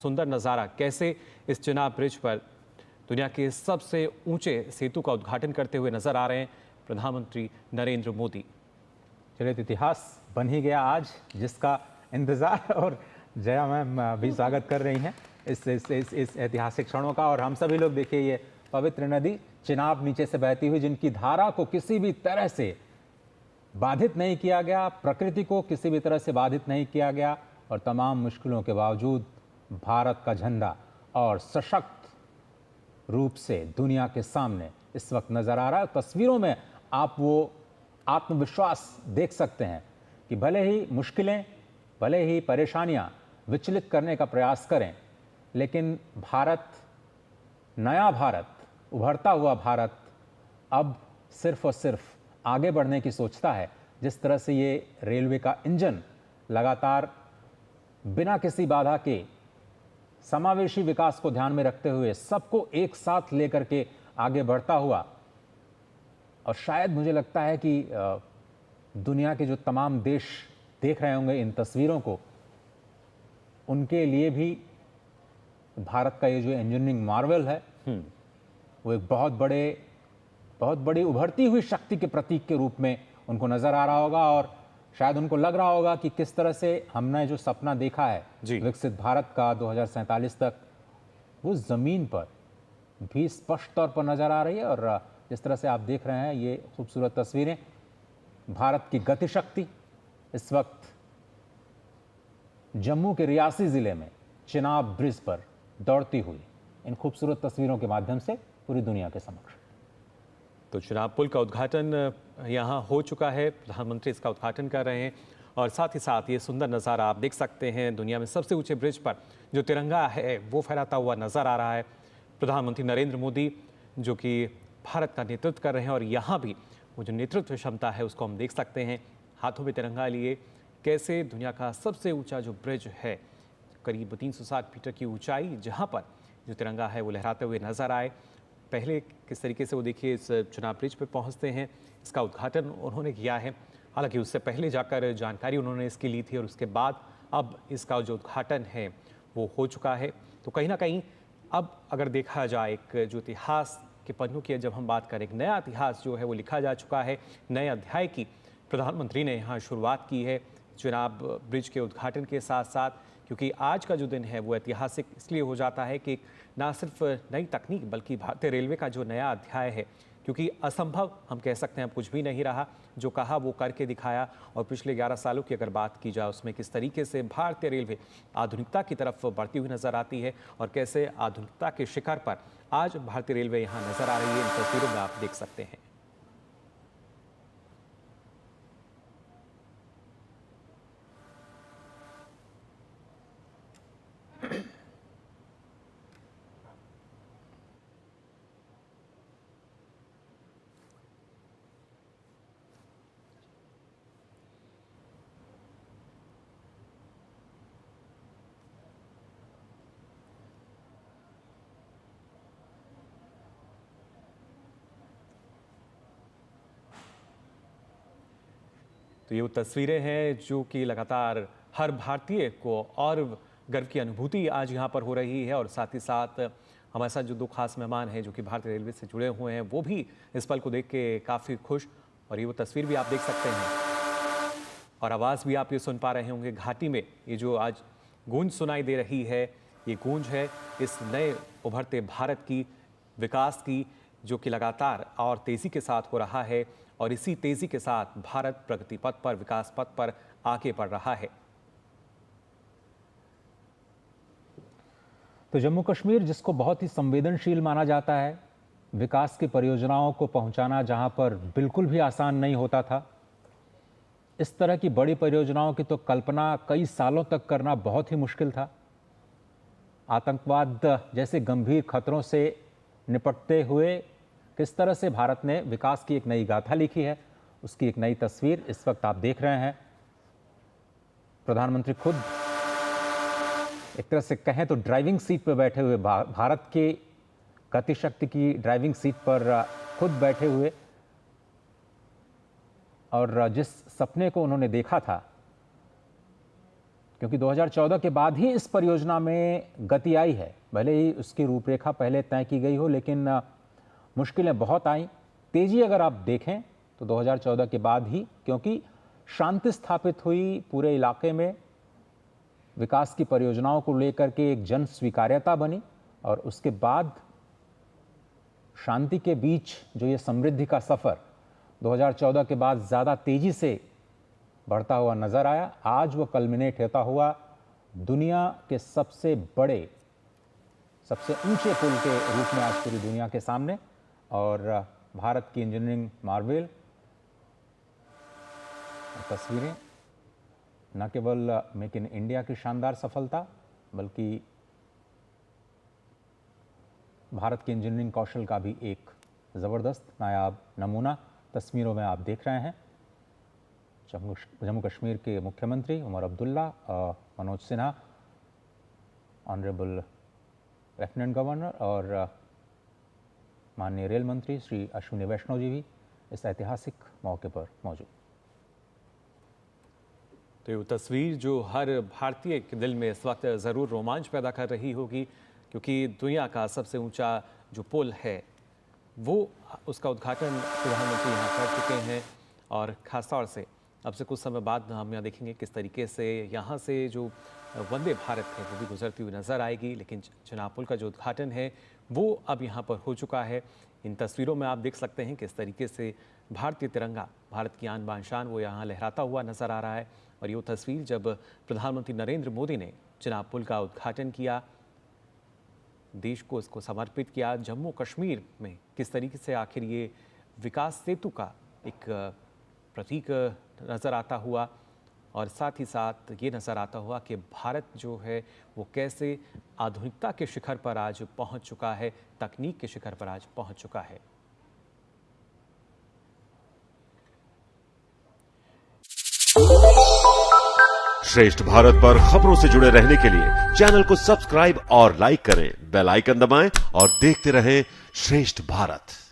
सुंदर नज़ारा कैसे इस चिनाब ब्रिज पर दुनिया के सबसे ऊंचे सेतु का उद्घाटन करते हुए नजर आ रहे हैं प्रधानमंत्री नरेंद्र मोदी। चलिए, तो इतिहास बन ही गया आज, जिसका इंतजार और जया मैम भी स्वागत कर रही हैं इस ऐतिहासिक क्षणों का। और हम सभी लोग देखिए, ये पवित्र नदी चिनाब नीचे से बहती हुई, जिनकी धारा को किसी भी तरह से बाधित नहीं किया गया, प्रकृति को किसी भी तरह से बाधित नहीं किया गया, और तमाम मुश्किलों के बावजूद भारत का झंडा और सशक्त रूप से दुनिया के सामने इस वक्त नजर आ रहा है। तस्वीरों में आप वो आत्मविश्वास देख सकते हैं कि भले ही मुश्किलें, भले ही परेशानियां विचलित करने का प्रयास करें, लेकिन भारत, नया भारत, उभरता हुआ भारत अब सिर्फ और सिर्फ आगे बढ़ने की सोचता है। जिस तरह से ये रेलवे का इंजन लगातार बिना किसी बाधा के समावेशी विकास को ध्यान में रखते हुए सबको एक साथ लेकर के आगे बढ़ता हुआ, और शायद मुझे लगता है कि दुनिया के जो तमाम देश देख रहे होंगे इन तस्वीरों को, उनके लिए भी भारत का ये जो इंजीनियरिंग मार्वल है वो एक बहुत बड़ी उभरती हुई शक्ति के प्रतीक के रूप में उनको नजर आ रहा होगा। और शायद उनको लग रहा होगा कि किस तरह से हमने जो सपना देखा है विकसित भारत का 2047 तक, वो जमीन पर भी स्पष्ट तौर पर नजर आ रही है। और जिस तरह से आप देख रहे हैं ये खूबसूरत तस्वीरें, भारत की गति शक्ति इस वक्त जम्मू के रियासी जिले में चिनाब ब्रिज पर दौड़ती हुई इन खूबसूरत तस्वीरों के माध्यम से पूरी दुनिया के समक्ष। तो चिनाब पुल का उद्घाटन यहाँ हो चुका है, प्रधानमंत्री इसका उद्घाटन कर रहे हैं, और साथ ही साथ ये सुंदर नज़ारा आप देख सकते हैं। दुनिया में सबसे ऊंचे ब्रिज पर जो तिरंगा है वो फहराता हुआ नजर आ रहा है। प्रधानमंत्री नरेंद्र मोदी जो कि भारत का नेतृत्व कर रहे हैं, और यहाँ भी वो जो नेतृत्व क्षमता है उसको हम देख सकते हैं। हाथों में तिरंगा लिए कैसे दुनिया का सबसे ऊँचा जो ब्रिज है, करीब 360 मीटर की ऊँचाई, जहाँ पर जो तिरंगा है वो लहराते हुए नजर आए। पहले किस तरीके से वो देखिए इस चिनाब ब्रिज पे पहुंचते हैं, इसका उद्घाटन उन्होंने किया है। हालांकि उससे पहले जाकर जानकारी उन्होंने इसकी ली थी, और उसके बाद अब इसका जो उद्घाटन है वो हो चुका है। तो कहीं ना कहीं अब अगर देखा जाए, एक जो इतिहास के पन्नों की जब हम बात करें, एक नया इतिहास जो है वो लिखा जा चुका है। नए अध्याय की प्रधानमंत्री ने यहाँ शुरुआत की है चिनाब ब्रिज के उद्घाटन के साथ साथ, क्योंकि आज का जो दिन है वो ऐतिहासिक इसलिए हो जाता है कि ना सिर्फ नई तकनीक बल्कि भारतीय रेलवे का जो नया अध्याय है, क्योंकि असंभव हम कह सकते हैं अब कुछ भी नहीं रहा, जो कहा वो करके दिखाया। और पिछले 11 सालों की अगर बात की जाए उसमें किस तरीके से भारतीय रेलवे आधुनिकता की तरफ बढ़ती हुई नजर आती है, और कैसे आधुनिकता के शिखर पर आज भारतीय रेलवे यहाँ नजर आ रही है, इन तस्वीरों में आप देख सकते हैं। तो ये वो तस्वीरें हैं जो कि लगातार हर भारतीय को और गर्व की अनुभूति आज यहाँ पर हो रही है। और साथ ही साथ हमारे साथ जो दो खास मेहमान हैं जो कि भारतीय रेलवे से जुड़े हुए हैं, वो भी इस पल को देख के काफ़ी खुश। और ये वो तस्वीर भी आप देख सकते हैं, और आवाज़ भी आप ये सुन पा रहे होंगे घाटी में। ये जो आज गूंज सुनाई दे रही है, ये गूंज है इस नए उभरते भारत की, विकास की, जो कि लगातार और तेज़ी के साथ हो रहा है। और इसी तेजी के साथ भारत प्रगति पथ पर, विकास पथ पर आगे बढ़ रहा है। तो जम्मू कश्मीर, जिसको बहुत ही संवेदनशील माना जाता है, विकास की परियोजनाओं को पहुंचाना जहां पर बिल्कुल भी आसान नहीं होता था, इस तरह की बड़ी परियोजनाओं की तो कल्पना कई सालों तक करना बहुत ही मुश्किल था। आतंकवाद जैसे गंभीर खतरों से निपटते हुए किस तरह से भारत ने विकास की एक नई गाथा लिखी है, उसकी एक नई तस्वीर इस वक्त आप देख रहे हैं। प्रधानमंत्री खुद एक तरह से कहें तो ड्राइविंग सीट पर बैठे हुए, भारत की गति शक्ति की ड्राइविंग सीट पर खुद बैठे हुए, और जिस सपने को उन्होंने देखा था क्योंकि 2014 के बाद ही इस परियोजना में गति आई है। भले ही उसकी रूपरेखा पहले तय की गई हो, लेकिन मुश्किलें बहुत आई। तेजी अगर आप देखें तो 2014 के बाद ही, क्योंकि शांति स्थापित हुई पूरे इलाके में, विकास की परियोजनाओं को लेकर के एक जन स्वीकार्यता बनी, और उसके बाद शांति के बीच जो ये समृद्धि का सफर 2014 के बाद ज़्यादा तेजी से बढ़ता हुआ नजर आया। आज वो कल्मिनेट होता हुआ दुनिया के सबसे बड़े, सबसे ऊंचे पुल के रूप में आज पूरी दुनिया के सामने। और भारत की इंजीनियरिंग मार्वेल तस्वीरें न केवल मेक इन इंडिया की शानदार सफलता, बल्कि भारत के इंजीनियरिंग कौशल का भी एक ज़बरदस्त नायाब नमूना तस्वीरों में आप देख रहे हैं। जम्मू कश्मीर के मुख्यमंत्री Omar Abdullah, Manoj Sinha, honourable lieutenant governor और माननीय रेल मंत्री श्री अश्विनी वैष्णव जी भी इस ऐतिहासिक मौके पर मौजूद। तो ये तस्वीर जो हर भारतीय के दिल में इस वक्त ज़रूर रोमांच पैदा कर रही होगी, क्योंकि दुनिया का सबसे ऊंचा जो पुल है वो उसका उद्घाटन प्रधानमंत्री यहाँ कर चुके हैं। और ख़ासतौर से अब से कुछ समय बाद हम यहाँ देखेंगे किस तरीके से यहाँ से जो वंदे भारत है वो भी गुजरती हुई नज़र आएगी। लेकिन चिनाब पुल का जो उद्घाटन है वो अब यहाँ पर हो चुका है। इन तस्वीरों में आप देख सकते हैं किस तरीके से भारतीय तिरंगा, भारत की आन बान शान, वो यहाँ लहराता हुआ नज़र आ रहा है। और ये तस्वीर जब प्रधानमंत्री नरेंद्र मोदी ने चिनाब पुल का उद्घाटन किया, देश को इसको समर्पित किया, जम्मू कश्मीर में किस तरीके से आखिर ये विकास सेतु का एक प्रतीक नज़र आता हुआ, और साथ ही साथ ये नज़र आता हुआ कि भारत जो है वो कैसे आधुनिकता के शिखर पर आज पहुंच चुका है, तकनीक के शिखर पर आज पहुंच चुका है। श्रेष्ठ भारत पर खबरों से जुड़े रहने के लिए चैनल को सब्सक्राइब और लाइक करें, बेल आइकन दबाएं और देखते रहें श्रेष्ठ भारत।